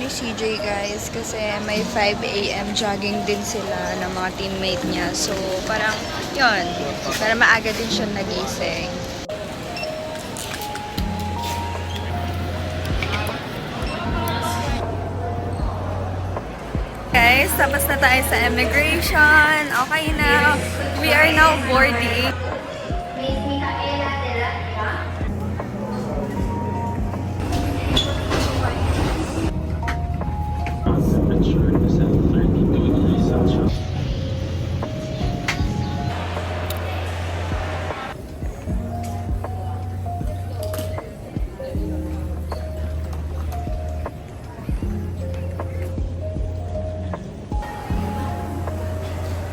ni CJ guys kasi may 5 AM jogging din sila ng mga teammate niya. So parang yon, para maaga din siya nagising. Guys, tapos na tayo sa immigration. Okay na. We are now boarding.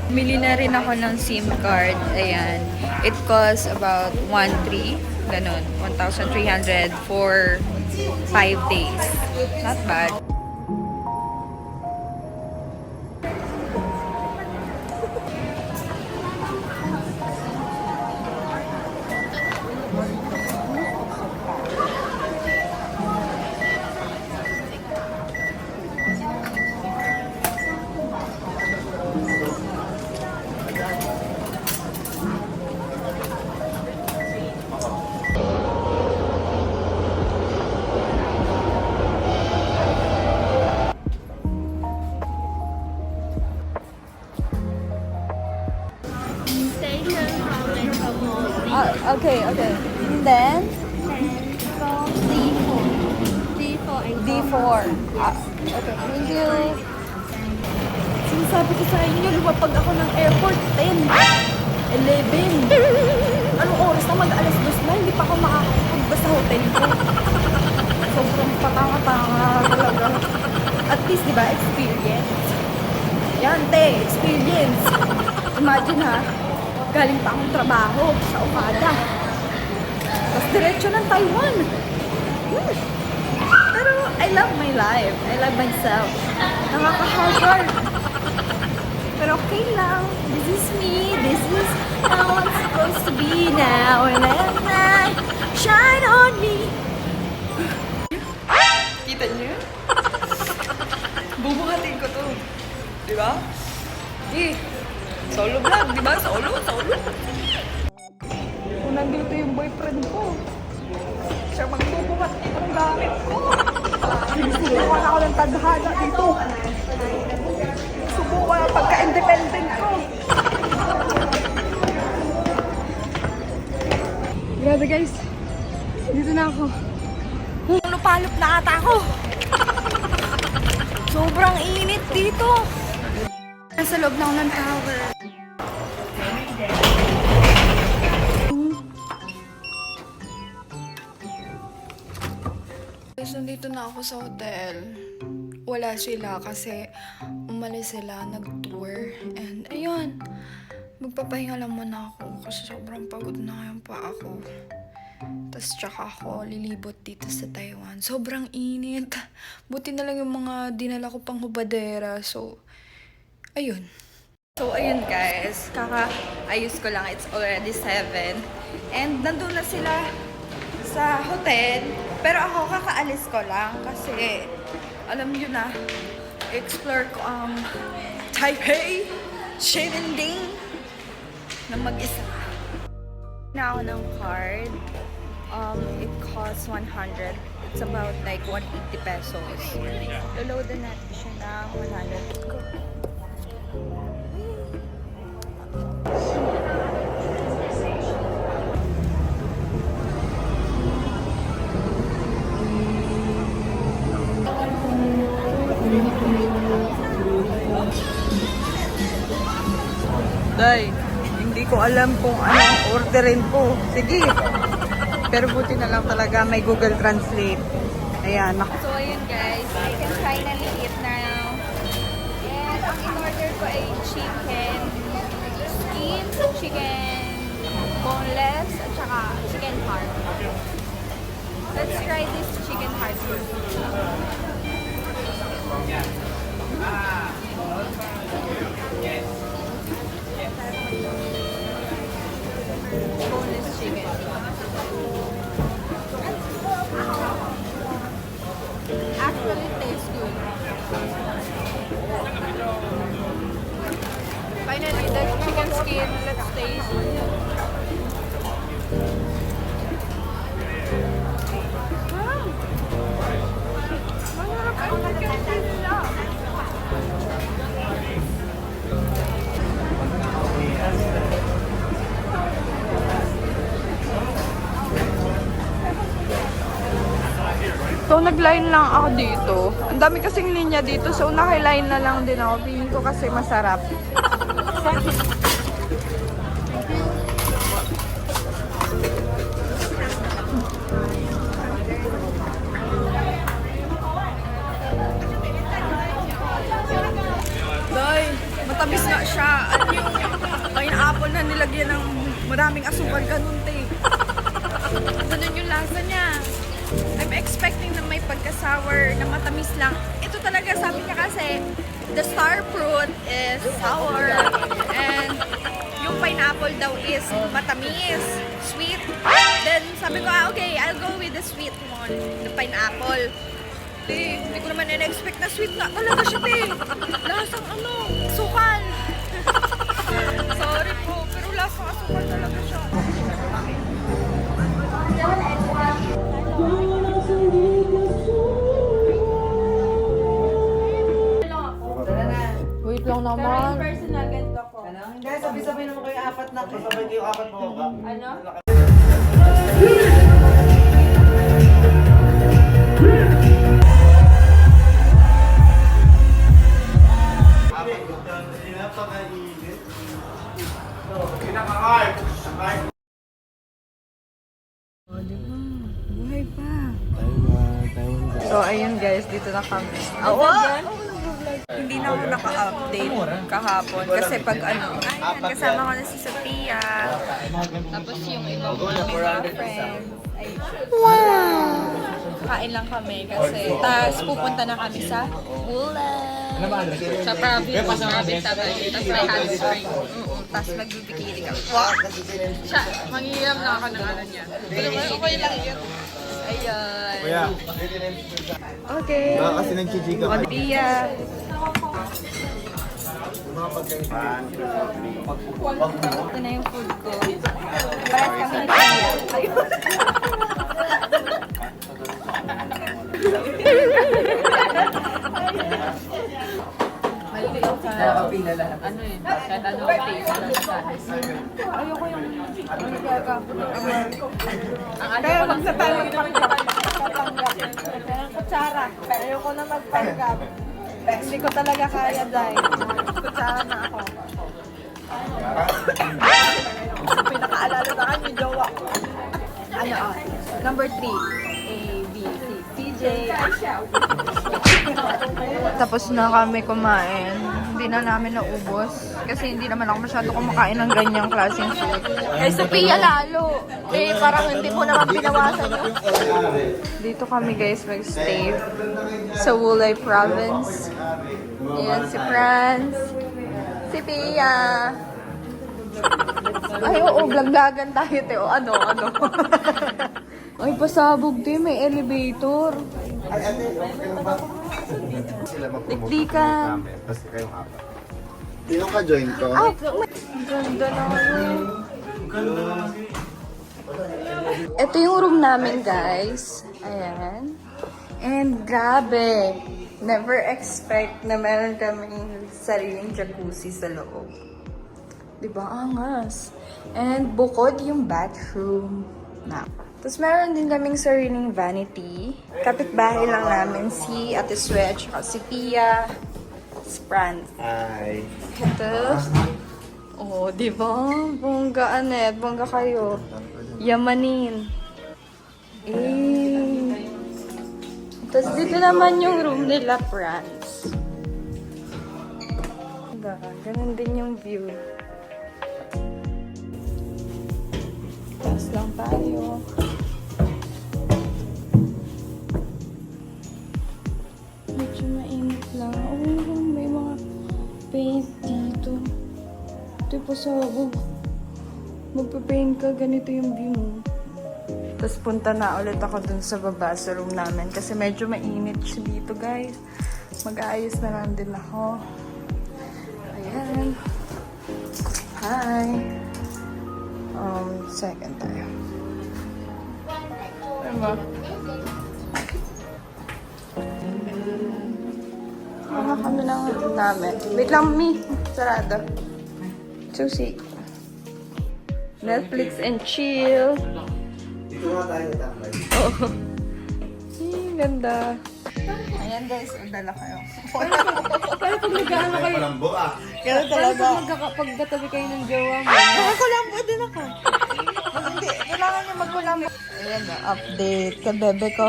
Bumili na rin ako ng SIM card. Ayan. It costs about 1,300. Ganun. 1,300 for 5 days. Not bad. Okay. And then? D4. Okay, thank you. Sinasabi ko sa inyo, lumapag ako ng airport, 10, 11. Anong oras na mag-alas 2 na, hindi pa ako makakapunta sa hotel ko. Sobrang patanga-tanga talaga. At least, di ba, experience. Yan, experience. Imagine ha, galing pa akong trabaho sa Okada. Tapos diretso ng Taiwan. Pero I love my life. I love myself. Nakaka-hard. Pero okay lang. This is me. This is how I'm supposed to be now. And let night shine on me. Kita niyo? Bubuhatin ko to. Di ba? Solo vlog, di ba? Solo. Kung nandito yung boyfriend ko, siya magbubuhat dito ng gamit ko. Sinubukan ako ng tadhana dito. Subukan ang pagka-independent ko. Grabe guys, dito na ako. Lupalop na ata ako. Sobrang init dito. Nasa loob na ako ng tower. Guys, nandito na ako sa hotel. Wala sila kasi umalis sila, nag-tour. And ayun, magpapahinga lang muna ako kasi sobrang pagod na ngayon pa ako. Tapos tsaka ako lilibot dito sa Taiwan. Sobrang init. Buti na lang yung mga dinala ko pang hubadera. So, ayun. So, ayun guys. Kaka-ayos ko lang. It's already 7. And nandun na sila sa hotel. Pero ako, kakaalis ko lang. Kasi, alam nyo na, explore ko ang Taipei, Shimending na mag-isa. Na ako ng card. It costs 100. It's about like 180 pesos. Loloadan natin siya ng 100. Day, hindi ko alam kung anong orderin ko. Sige. Pero buti na lang talaga may Google Translate. Ayan. So, ayun guys. I can finally eat now. And ang in-order ko ay chicken skin, chicken boneless, at saka chicken heart. Let's try this chicken heart first. Boneless chicken. Actually, it tastes good. Finally, the chicken skin. Let's taste. Masarap ang chicken skin nila. So, nag-line lang ako dito. Ang dami kasing linya dito. So, naka-line na lang din ako. Feeling ko kasi masarap. Day, matamis nga siya. At yung pineapple na nilagyan ng maraming asukal, ganun, te. Ganun yung lasa niya. I'm expecting na may pagka-sour na matamis lang. Ito talaga, sabi niya kasi, the star fruit is sour and yung pineapple daw is matamis, sweet. Then sabi ko, okay, I'll go with the sweet one, the pineapple. Hindi ko naman in-expect na sweet nga talaga siya, te. Lasang sukal. Sorry po, pero lasang asukal talaga siya. Wait lang naman. Personal ganito ko. Hindi, sabi-sabi naman kayo apat na. Sabay kayo apat mo ba? Ano? Apat mo. Napakainit. Kinakakain. Oh, diba? Buhay pa. So, ayun guys, dito na kami. Hindi na ako naka-update kahapon kasi pag ayan, kasama ko na si Sophia. Tapos yung ibang mga friends. Ay, wow! Kain lang kami kasi tapos pupunta na kami sa Ulan. Sa province. Tapos may hot spring. Tapos magbibikini kami. Wow! Siya, manghihiram na ako ng ano niya. Okay lang yun. Ayan. Kuya. Okay. Kasi nag-chichika ka. Sophia. Ito na yung food ko. Parang kami ni Tia. Maliliit sa ano eh. Kahit ano taste. Ayoko yung kaya wag sa tayo magpanggap. Kaya kutsara. Ayoko na magpanggap. Hindi ko talaga kaya dahil kutsara na ako. Pinakaalala na kanya, jowa. Ano number 3. A, B, C, CJ. Tapos na kami kumain. Hindi na namin naubos. Kasi hindi naman ako masyado kumakain ng ganyang klaseng food. Kay Sophia lalo. Parang hindi mo naman binawasan yun. Dito kami guys mag-stay sa Wulay Province. Ayan si Franz. Si Pia. Ay, oo, glaglagan tayo, te. O, ano. Ay, pasabog, te. May elevator. Dikdikan. Kasi kayong apat. Sino ka join ko? Ah, ang ganda naman. Ito yung room namin, guys. Ayan. And grabe. Never expect na meron kaming sariling jacuzzi sa loob. Diba? Angas. And bukod yung bathroom. Tapos meron din kaming sariling vanity. Kapitbahay lang namin si Ate Swetch, si Pia, si Franz. Hi. Ito. Oh, di ba? Bongga, Anet. Bongga kayo. Yamanin. Tapos dito naman yung room nila, Franz. Diba? Ganun din yung view. Taas lang tayo. Medyo mainit lang. Oh, may mga paint dito. Ito yung pasabog. Magpa-paint ka, ganito yung view mo. Tapos punta na ulit ako dun sa baba sa room namin kasi medyo mainit siya dito, guys. Mag-aayos na lang din ako. Ayan. Hi. Second tayo. Ano ba? Kami lang namin. Wait lang, Mi. Sarado. Susi. Netflix and chill. Dito nga tayo tatay. Oo. Ganda. Ayan guys, dala kayo. Pero pag nag-ano kayo, Palambo ah. Kaya talaga. pag gatabi kayo ng jowa mo, Nakakulambo din ako. Hindi, kailangan niya magkulambo. Ayan na, update ka bebe ko.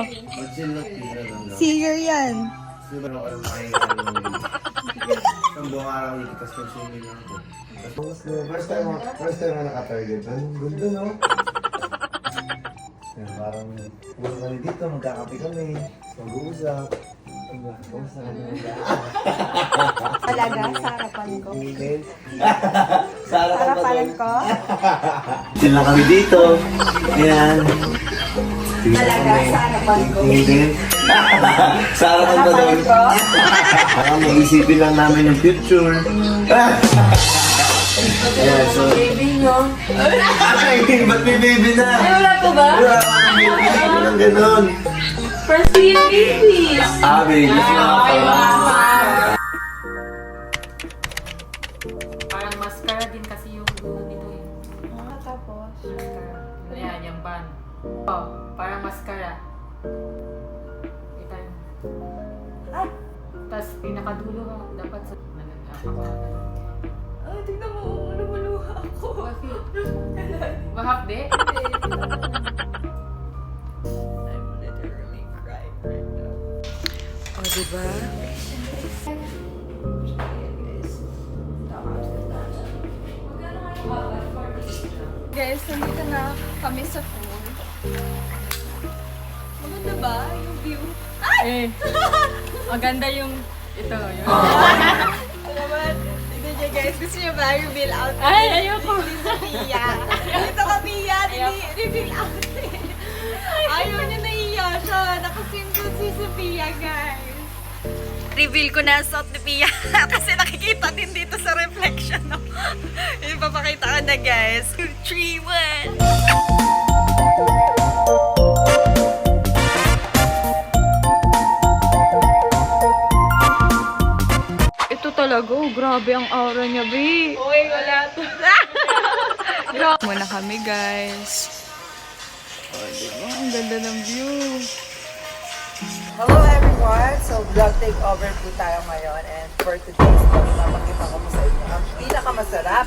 Chill lang, tira lang daw. Seer yan. Sino ba naman kayo ng buong araw dito, tapos consuming lang ako. First time na naka-target. Ang ganda, no? Yan, parang pumunta kami dito, magkakape kami, mag-uusap. Kamusta ka naman? Talaga, sa harapan ko. Amen. Sa harapan ko? Chill lang kami dito. Ayan. Talaga, sa harapan ko. Amen. Sa harapan pa daw. Parang mag-isipin lang namin yung future. Ayan, so... baby nyo. Ay, ba't may baby na? Ay, wala po ba? Wala akong baby. Ganun, ganun. First year baby. Ah, baby. Parang mascara din kasi yung dulo nito eh. Tapos? Mascara. Ayan, yung ban. Oh, parang mascara. Kita yun. Tapos pinakadulo mo, dapat sa... Ay, tignan mo, lumuluha ako. Bakit? Mahapde? I'm literally crying right now. O, diba? Guys, nandito na kami sa pool. Maganda ba yung view? Eh, maganda yung ito. Yung... Alaman, tignan niyo guys. Gusto niyo ba reveal out? Ay, ayoko. Ni Sophia. Ito kami yan. Reveal out. Ayaw niya naiya siya. Nakasingle si Sophia, guys. Reveal ko na ang suot ni Pia. Kasi nakikita din dito sa reflection. No? Ipapakita ko na, guys. 2, 3, 1. Ito talaga, oh, grabe ang aura niya, Bi. Uy, wala to. Grabe. Muna kami, guys. Oh, diba? Ang ganda ng view. Hello everyone! So vlog takeover po tayo ngayon and for today's vlog, mapakita ko po sa inyo ang pinakamasarap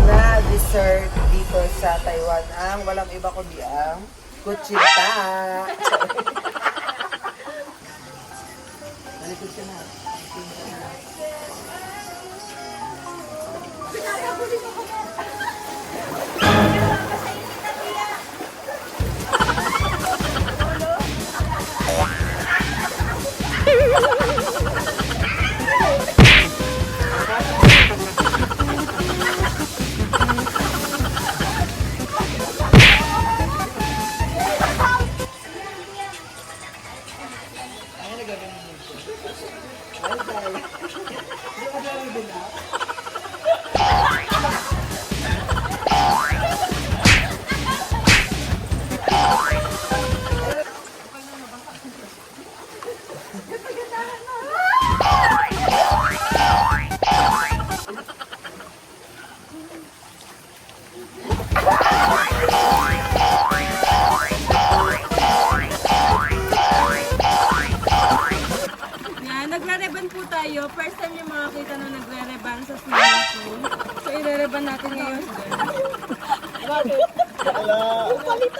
na dessert dito sa Taiwan ang walang iba kundi ang kuchita. Malikod ka na. Yan, nagre-reban po tayo. First time yung makakita na nagre-reban sa swimming pool. So, i-reban natin ngayon.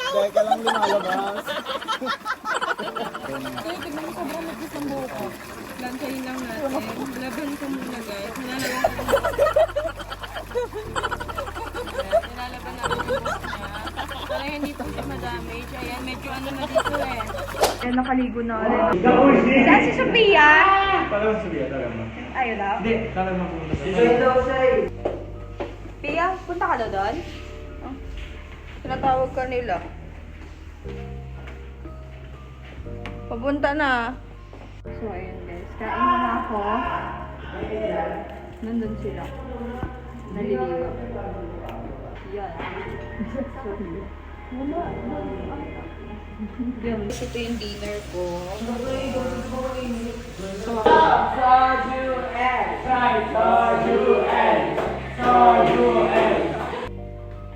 Kaya ka lang lumalabas. Kaya tignan mo sobrang nagis ang buhok ko. Lansayin lang natin. Laban ko muna guys. Nilalaban ko muna. Nilalaban natin yung buhok niya. Para hindi pa siya madamage. Ayan, medyo ano na dito eh. Ayan, nakaligo na ulit. Saan si Sophia? Talagang Sophia, talaga. Ayaw daw. Hindi, talagang pumunta sa Pia, punta ka daw doon? Oh. Tinatawag ka nila. Papunta na. So, ayun guys. Kain na ako. Nandun sila. Naliligaw. Yan. Ito yung dinner ko.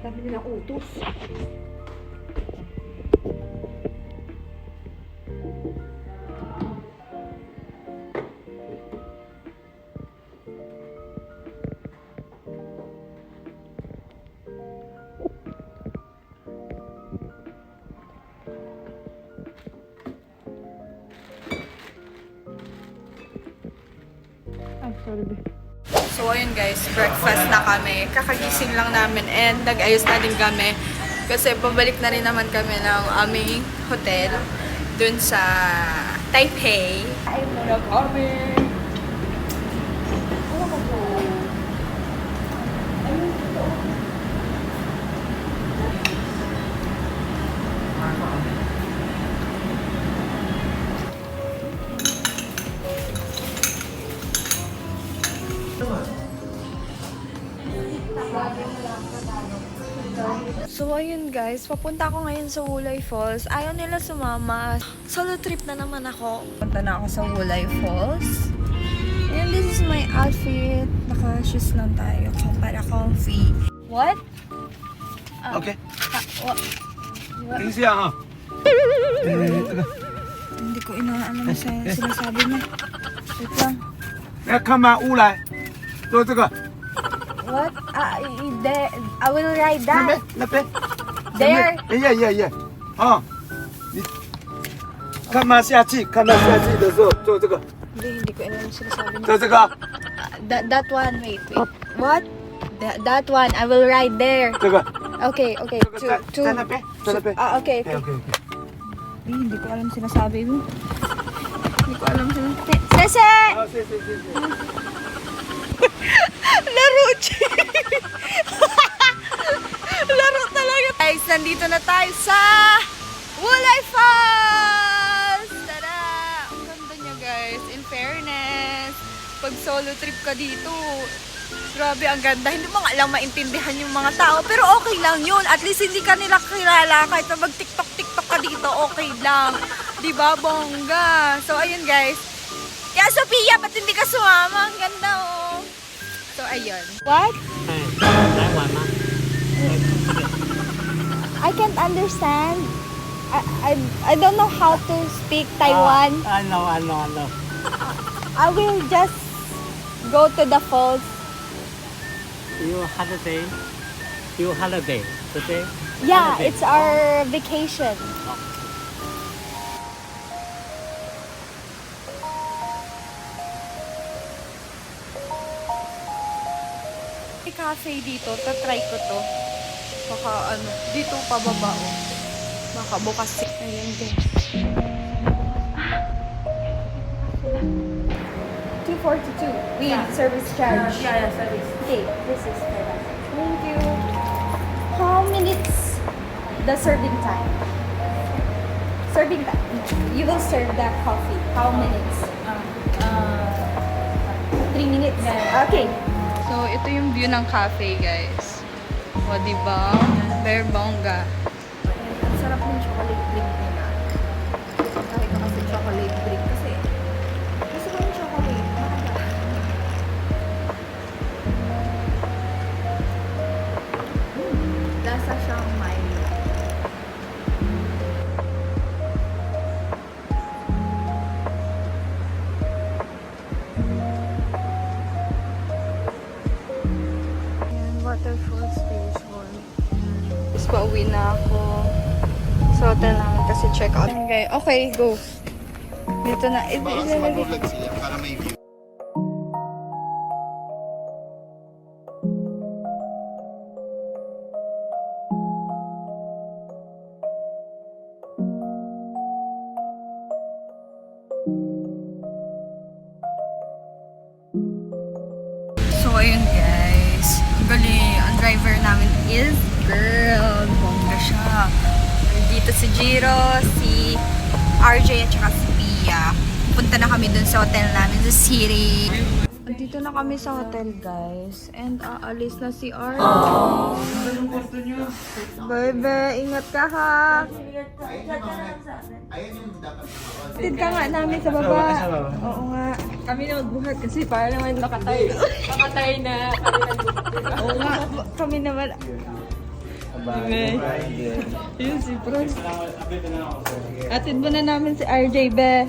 Dami nilang utos. Ay, sorry ba? So ayun guys, breakfast na kami. Kakagising lang namin and nag-ayos na din kami. Kasi pabalik na rin naman kami ng aming hotel dun sa Taipei. Ay, muna kami! So ayun guys, papunta ako ngayon sa Wulay Falls. Ayaw nila sumama. Solo trip na naman ako. Punta na ako sa Wulay Falls. And this is my outfit. Naka-shoes lang tayo para comfy. What? Okay. What? 等一下啊， Hindi ko inaalam sa sinasabi niya. Wait lang. 来看吧，乌来，做这个， What? I will ride 那 that. 边那边， There. 耶，啊，你看吧，下去看到下去的时候做这个， Hindi ko alam sinasabi niya. 做这个， That one, wait. What? That one, I will ride there. 这个， Okay. 这个在那边，在那边。 Okay. OK。 Hindi ko alam sinasabi mo. Hindi ko alam sinasabi. Sese! 好，谢谢。 Laro, Laro talaga. Guys, nandito na tayo sa Wulay Falls! Tara! Ang ganda niya guys. In fairness, pag solo trip ka dito, grabe ang ganda. Hindi mo nga lang maintindihan yung mga tao. Pero okay lang yun. At least hindi ka nila kilala. Kahit na mag-tiktok ka dito, okay lang. Diba, bongga? So, ayun guys. Kaya Sophia, ba't hindi ka sumama? Ang ganda oh. So, ayun. What? I can't understand. I don't know how to speak Taiwan. I know. I will just go to the falls. You holiday today? Yeah, Holiday. it's our vacation. May cafe dito, tatry ko to. Baka dito pababa oh. Baka bukas. Ayan din. 242 with service charge. Yeah, service. Okay, this is for that. Thank you. How minutes the serving time? Serving time. You will serve that coffee. How minutes? 3 minutes? Okay. So, ito yung view ng cafe, guys. O, diba? Very bongga. Ang sarap ng chocolate drink nila. Kahit ko kasi chocolate drink kasi gusto ko yung chocolate. Mahaba. Lasa siyang mild. Ayan, waterfall station. Tapos pauwi na ako sa hotel namin kasi check out. Okay, go. Dito na. So, ayun guys. Ang galing. Ang driver namin is girl. Bongga siya. Dito si Jiro, si RJ at saka si Pia. Punta na kami dun sa hotel namin sa city. Dito na kami sa hotel, guys. And aalis na si RJ. Bye-bye. Ingat ka, ha? Tid ka nga namin sa baba. Oo nga. Kami na magbuhat kasi para naman makatay. Makatay na. Oo nga. Kami naman. Yun si Pros. Atid mo na namin si RJ, be.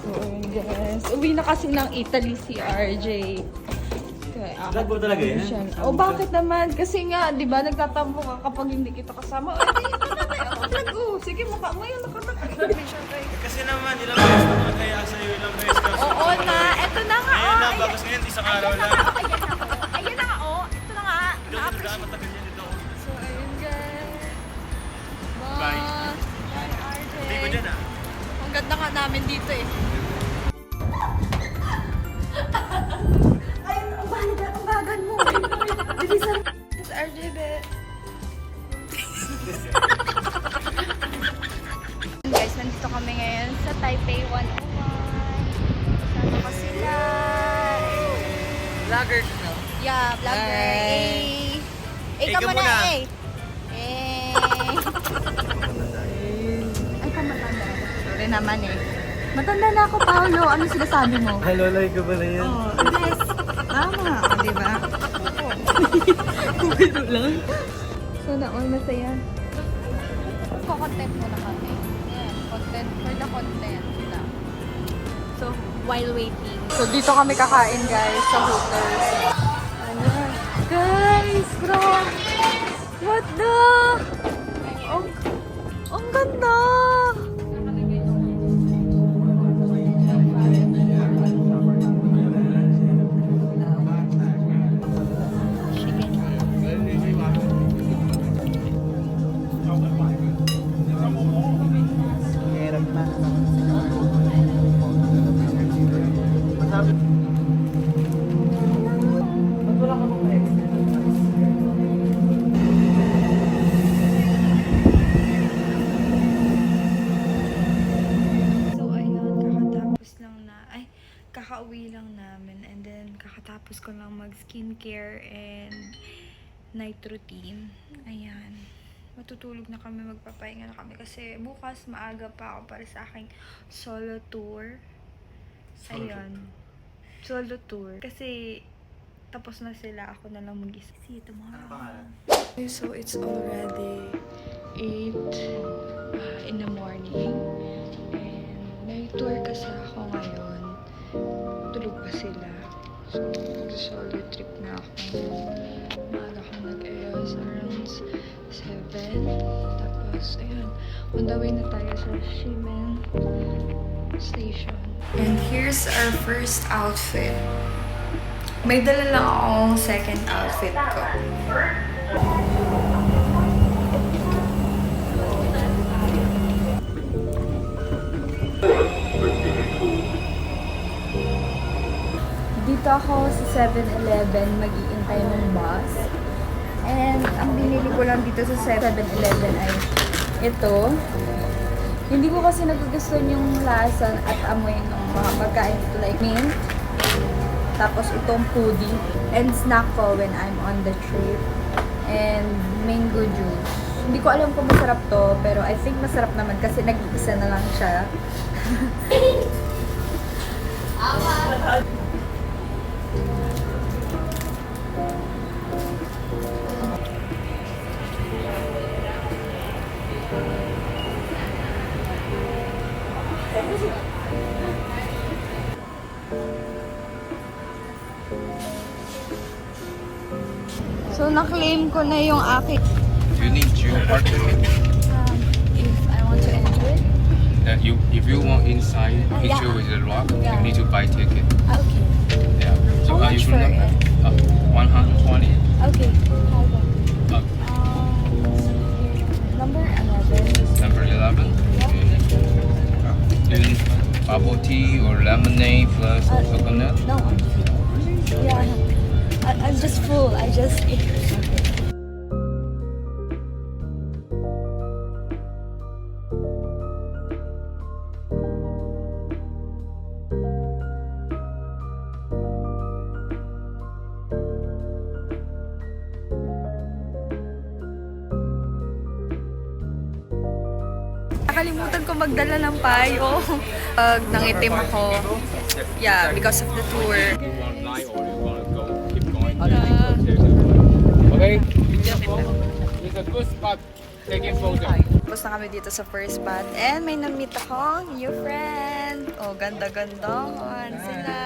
So, guys. Uwi na kasi ng Italy si RJ. Okay, Vlog mo talaga yan? O bakit naman? Kasi nga, di ba, nagtatampo ka kapag hindi kita kasama. O, hindi ito na tayo. Sige, mukha mo yun. Kasi naman, ilang beses na magkaya sa'yo, ilang beses ka. Oo na. Eto na nga. Ngayon na, Ayan. bagus ngayon, isang araw lang. Ayan na nga, oh. Ito na nga. Daan matagal yan dito. So, ayun, guys. Bye. Bye, RJ. Hindi ko dyan ah. Ang ganda nga namin dito eh. Ay, ang bagal mo. Bilisan. It's RJ, be. Guys, nandito kami ngayon sa Taipei 101. Kasama ko sila. Vloggers, no? Yeah, vlogger. Hi. Eh, ka muna, eh. Eh. Ay, kamatanda ako. Sorry naman eh. Matanda na ako, Paolo. Ano sinasabi mo? Hello, like ka pala yan. Oh, yes. Tama. O, diba? Kumilo lang. So, na-all masaya. Ko-content muna kami. Yan, content for the content lang. So, while waiting. So, dito kami kakain, guys, sa hotel. Ayan. Guys, bro! What the? Ang ganda! So, ayun, kakauwi lang namin and then kakatapos ko lang mag skincare and night routine. Ayan. Matutulog na kami, magpapahinga na kami kasi bukas maaga pa ako para sa aking solo tour. Ayun. Solo tour. Kasi tapos na sila, ako na lang mag-isa. See you tomorrow. Okay, so it's already 8 in the morning. And may tour kasi ako ngayon. Tulog pa sila. So, solo trip na ako. Maaga akong nag-ayos around 7. Tapos, ayun. On the way na tayo sa Shimen Station. And here's our first outfit. May dala lang akong second outfit ko. Dito ako sa 7-Eleven mag-iintay ng bus. And ang binili ko lang dito sa 7-Eleven ay ito. Hindi ko kasi nagugustuhan yung lasa at amoy ng mga pagkain dito like mint. Tapos itong pudding and snack ko when I'm on the trip. And mango juice. Hindi ko alam kung masarap to, pero I think masarap naman kasi nag-iisa na lang siya. So, na-claim ko na yung aking You need to park ticket. if I want to enter. If you want inside picture yeah. with the lock, Yeah. you need to buy ticket. Okay. Yeah. So How much you for remember? it? 120. Okay. Hold on. Uh, Number 11. number 11. Okay. Do you need bubble tea or lemonade plus coconut? No, yeah. I'm just full. I just ate. nakalimutan ko magdala ng payong. Pag nangitim ako, yeah, because of the tour. You want to lie or you want to go, keep going? Okay? It's a good spot. Taking photo. Tapos na kami dito sa first spot. And may na-meet akong new friend. Oh, ganda-gandahan sila.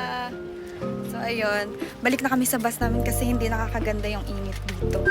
So, ayun. Balik na kami sa bus namin kasi hindi nakakaganda yung init dito.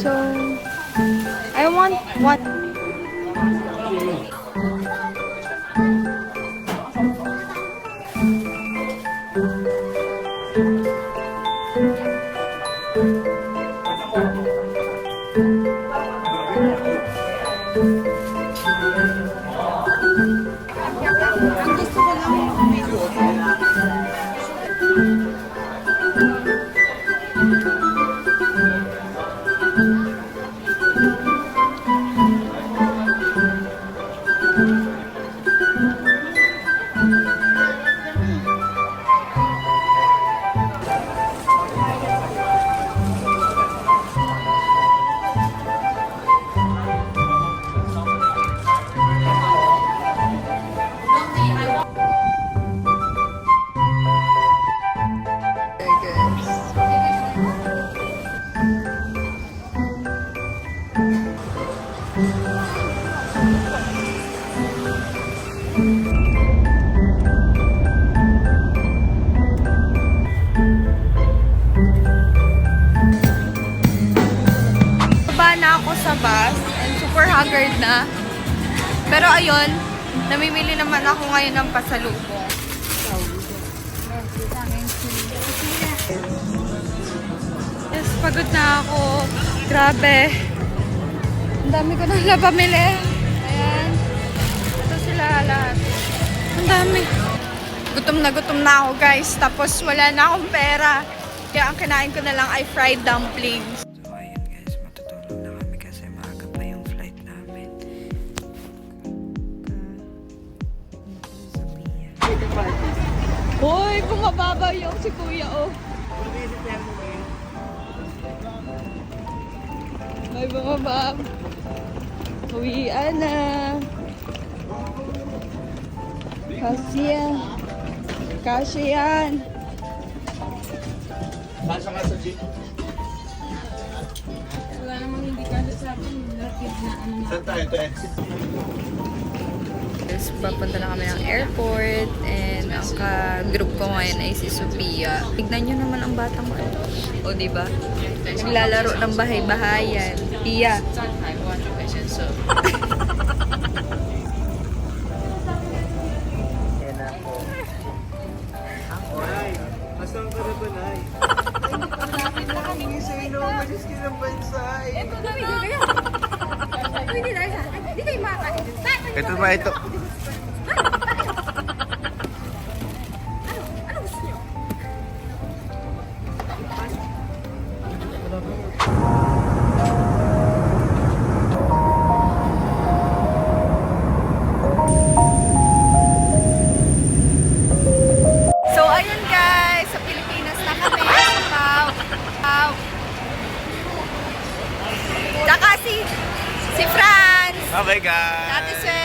So, I want what? Sa bus and super haggard na. Pero ayun, namimili naman ako ngayon ng pasalubong. Yes, pagod na ako. Grabe. Ang dami ko nang pamili. Ayan. Ito sila lahat. Ang dami. Gutom na ako guys. Tapos wala na akong pera. Kaya ang kinain ko na lang ay fried dumplings. Hoy, bumababa yung si Kuya, oh. May bumababa. Uwian na. Kasi yan. Wala namang hindi kasi sa akin. Saan tayo? Ito exit. Papunta na kami ng airport and ang ka-group ko ngayon ay si Sophia. Tignan nyo naman ang batang ko. O, diba? Naglalaro ng bahay-bahayan. Pia. Asan ka na ba, Nay? Hindi sa'yo na umalis ka ng bansay. Ito ba ito? So, ayun guys. Sa Pilipinas na kami. Pau. Tsaka si Franz. Okay guys. Ate Swe.